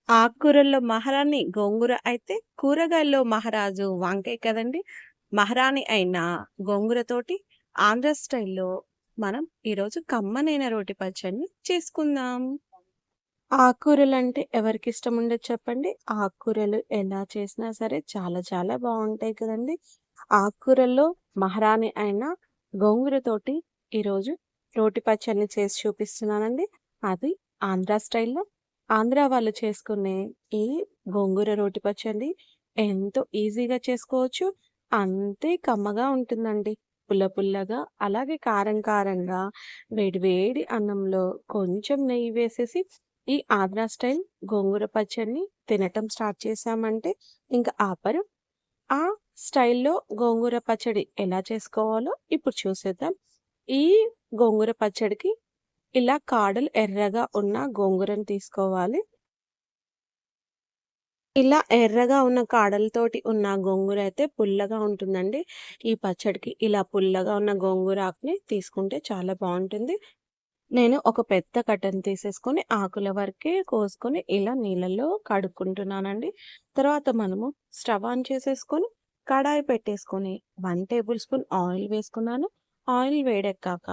ఆకుకూరల్లో మహారాణి గోంగూర అయితే, కూరగాయల్లో మహారాజు వంకాయ కదండీ! మహారాణి అయిన గోంగూరతోటి ఆంధ్ర స్టైల్‌లో మనం ఈరోజు కమ్మనైన రోటి పచ్చడిని చేసుకుందాం. ఆకుకూరలంటే ఎవరికిష్టం ఉండదు చెప్పండి? ఆకుకూరలు ఎలా చేసినా సరే చాలా చాలా బావుంటాయి కదండీ! ఆకుకూరల్లో మహారాణి అయిన గోంగూరతోటి ఈరోజు రోటి పచ్చడిని చేసి చూపిస్తున్నానండి. అది ఆంధ్ర స్టైల్‌లో. ఆంధ్ర వాళ్ళు చేసుకునే ఈ గోంగూర రోటి పచ్చడి ఎంతో ఈజీగా చేసుకోవచ్చు. అంతే కమ్మగా ఉంటుందండి. పుల్ల పుల్లగా, అలాగే కారం కారంగా వేడి వేడి అన్నంలో కొంచెం నెయ్యి వేసేసి ఈ ఆంధ్ర స్టైల్ గోంగూర పచ్చడిని తినటం స్టార్ట్ చేశామంటే ఇంక ఆపరు. ఆ స్టైల్‌లో గోంగూర పచ్చడి ఎలా చేసుకోవాలో ఇప్పుడు చూసేద్దాం. ఈ గోంగూర పచ్చడికి ఇలా కాడలు ఎర్రగా ఉన్న గోంగూరను తీసుకోవాలి. ఇలా ఎర్రగా ఉన్న కాడలతోటి ఉన్న గోంగూర అయితే పుల్లగా ఉంటుందండి. ఈ పచ్చడికి ఇలా పుల్లగా ఉన్న గోంగూర ఆకుని తీసుకుంటే చాలా బావుంటుంది. నేను ఒక పెద్ద కట్టను తీసేసుకొని, ఆకుల వరకే కోసుకొని, ఇలా నీళ్ళల్లో కడుక్కుంటున్నానండి. తర్వాత మనము స్టవ్ ఆన్ చేసేసుకొని, కడాయి పెట్టేసుకొని, 1 టేబుల్ స్పూన్ ఆయిల్ వేసుకున్నాను. ఆయిల్ వేడెక్కాక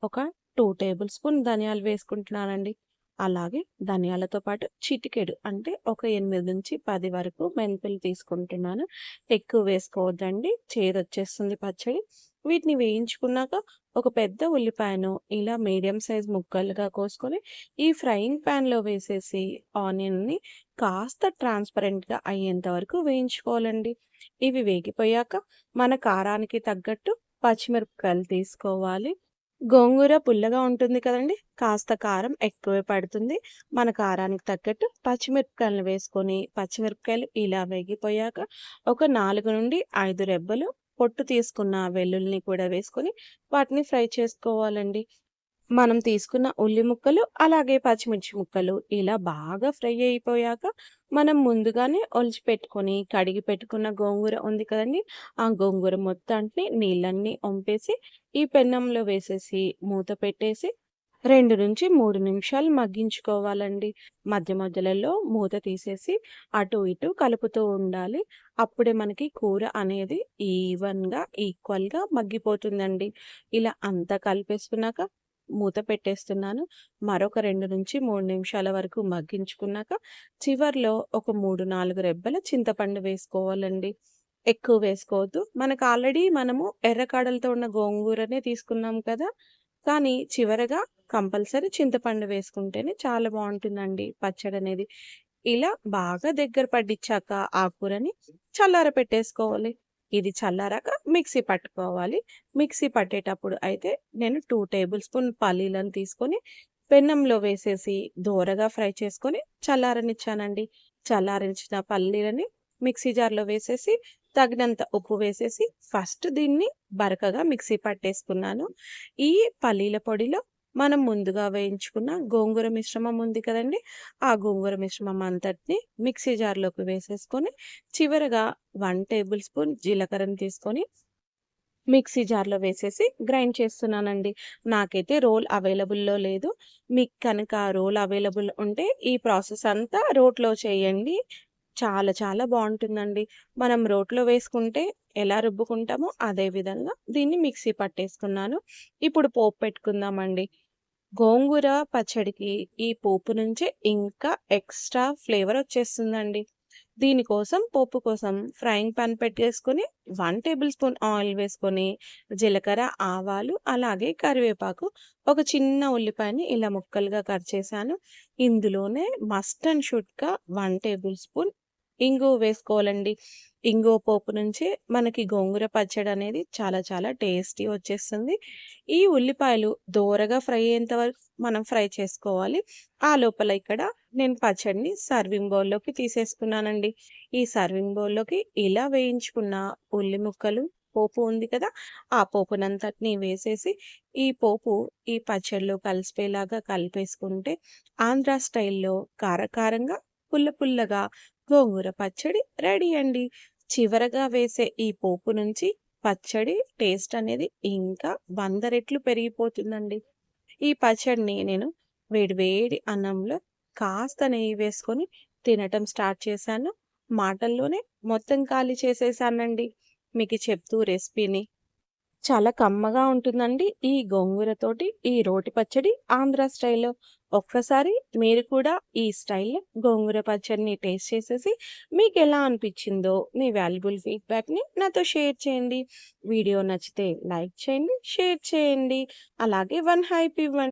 ఒక 2 టేబుల్ స్పూన్ ధనియాలు వేసుకుంటున్నానండి. అలాగే ధనియాలతో పాటు చిటికెడు అంటే ఒక 8-10 వరకు మెంతులు తీసుకుంటున్నాను. ఎక్కువ వేసుకోవద్దండి. చేదొచ్చేస్తుంది పచ్చడి. వీటిని వేయించుకున్నాక ఒక పెద్ద ఉల్లిపాయను ఇలా మీడియం సైజ్ ముక్కలుగా కోసుకొని, ఈ ఫ్రైయింగ్ పాన్‌లో వేసేసి ఆనియన్‌ని కాస్త ట్రాన్స్‌పరెంట్‌గా అయ్యేంత వరకు వేయించుకోవాలండి. ఇవి వేగిపోయాక మన కారానికి తగ్గట్టు పచ్చిమిరపకాయలు తీసుకోవాలి. గోంగూర పుల్లగా ఉంటుంది కదండీ! కాస్త కారం ఎక్కువే పడుతుంది. మన కారానికి తగ్గట్టు పచ్చిమిరపకాయలను వేసుకొని, పచ్చిమిరపకాయలు ఇలా వేగిపోయాక ఒక 4-5 రెబ్బలు పొట్టు తీసుకున్న వెల్లుల్లిని కూడా వేసుకొని, వాటిని ఫ్రై చేసుకోవాలండి. మనం తీసుకున్న ఉల్లి ముక్కలు, అలాగే పచ్చిమిర్చి ముక్కలు ఇలా బాగా ఫ్రై అయిపోయాక, మనం ముందుగానే ఒలిచిపెట్టుకొని, కడిగి పెట్టుకున్న గోంగూర ఉంది కదండీ! ఆ గోంగూర మొత్తాన్ని నీళ్ళన్నీ ఒంపేసి, ఈ పెన్నంలో వేసేసి, మూత పెట్టేసి 2-3 నిమిషాలు మగ్గించుకోవాలండి. మధ్య మధ్యలలో మూత తీసేసి, అటు ఇటు కలుపుతూ ఉండాలి. అప్పుడే మనకి కూర అనేది ఈక్వల్‌గా మగ్గిపోతుందండి. ఇలా అంతా కలిపేసుకున్నాక మూత పెట్టేస్తున్నాను. మరొక 2-3 నిమిషాల వరకు మగ్గించుకున్నాక, చివర్లో ఒక 3-4 రెబ్బల చింతపండు వేసుకోవాలండి. ఎక్కువ వేసుకోవద్దు. మనకు ఆల్రెడీ మనము ఎర్ర కాడలతో ఉన్న గోంగూరనే తీసుకున్నాం కదా! కానీ చివరగా కంపల్సరీ చింతపండు వేసుకుంటేనే చాలా బావుంటుందండి పచ్చడనేది. ఇలా బాగా దగ్గర పట్టించాక ఆ కూరని చల్లారపెట్టేసుకోవాలి. ఇది చల్లారాక మిక్సీ పట్టుకోవాలి. మిక్సీ పట్టేటప్పుడు అయితే నేను 2 టేబుల్ స్పూన్ పల్లీలను తీసుకొని పెన్నంలో వేసేసి దోరగా ఫ్రై చేసుకొని చల్లారనిచ్చానండి. చల్లారించిన పల్లీలని మిక్సీ జార్‌లో వేసేసి తగినంత ఉప్పు వేసేసి ఫస్ట్ దీన్ని బరకగా మిక్సీ పట్టేసుకున్నాను. ఈ పల్లీల పొడిలో మనం ముందుగా వేయించుకున్న గోంగూర మిశ్రమం ఉంది కదండీ! ఆ గోంగూర మిశ్రమం అంతటిని మిక్సీ జార్‌లోకి వేసేసుకొని, చివరగా 1 టేబుల్ స్పూన్ జీలకర్రను తీసుకొని మిక్సీ జార్‌లో వేసేసి గ్రైండ్ చేస్తున్నానండి. నాకైతే రోల్ అవైలబుల్‌లో లేదు. మీకు కనుక రోల్ అవైలబుల్ ఉంటే ఈ ప్రాసెస్ అంతా రోట్లో చేయండి. చాలా చాలా బావుంటుందండి. మనం రోట్లో వేసుకుంటే ఎలా రుబ్బుకుంటామో అదే విధంగా దీన్ని మిక్సీ పట్టేసుకున్నాను. ఇప్పుడు పోపు పెట్టుకుందామండి. గోంగూర పచ్చడికి ఈ పోపు నుంచే ఇంకా ఎక్స్‌ట్రా ఫ్లేవర్ వచ్చేస్తుందండి. దీనికోసం పోపు కోసం ఫ్రైయింగ్ పాన్ పెట్టేసుకొని 1 టేబుల్ స్పూన్ ఆయిల్ వేసుకొని, జీలకర్ర, ఆవాలు, అలాగే కరివేపాకు, ఒక చిన్న ఉల్లిపాయని ఇలా ముక్కలుగా కట్ చేశాను. ఇందులోనే మస్ట్ అండ్ షుడ్‌గా 1 టేబుల్ స్పూన్ ఇంగువ వేసుకోవాలండి. ఇంగువ పోపు నుంచే మనకి గోంగూర పచ్చడనేది చాలా చాలా టేస్టీ వచ్చేస్తుంది. ఈ ఉల్లిపాయలు దోరగా ఫ్రై అయ్యేంత వరకు మనం ఫ్రై చేసుకోవాలి. ఆ లోపల ఇక్కడ నేను పచ్చడిని సర్వింగ్ బౌల్‌లోకి తీసేసుకున్నానండి. ఈ సర్వింగ్ బౌల్‌లోకి ఇలా వేయించుకున్న ఉల్లి ముక్కలు, పోపు ఉంది కదా! ఆ పోపునంతటిని వేసేసి, ఈ పోపు ఈ పచ్చడిలో కలిసిపోయేలాగా కలిపేసుకుంటే, ఆంధ్ర స్టైల్‌లో కారకారంగా, పుల్ల పుల్లగా గోంగూర పచ్చడి రెడీ అండి. చివరగా వేసే ఈ పోపు నుంచి పచ్చడి టేస్ట్ అనేది ఇంకా 100 రెట్లు పెరిగిపోతుందండి. ఈ పచ్చడిని నేను వేడి వేడి అన్నంలో కాస్త నెయ్యి వేసుకొని తినటం స్టార్ట్ చేశాను. మాటల్లోనే మొత్తం ఖాళీ చేసేసానండి. మీకు చెప్తూ రెసిపీని. చాలా కమ్మగా ఉంటుందండి. ఈ గోంగూరతోటి ఈ రోటి పచ్చడి ఆంధ్ర స్టైల్‌లో. ఒక్కసారి మీరు కూడా ఈ స్టైల్‌లో గోంగూర పచ్చడిని టేస్ట్ చేసేసి మీకెలా అనిపిచ్చిందో మీ వాల్యుబుల్ ఫీడ్‌బ్యాక్‌ని నాతో షేర్ చేయండి. వీడియో నచ్చితే లైక్ చేయండి, షేర్ చేయండి. అలాగే 1 హైప్ ఇవ్వండి.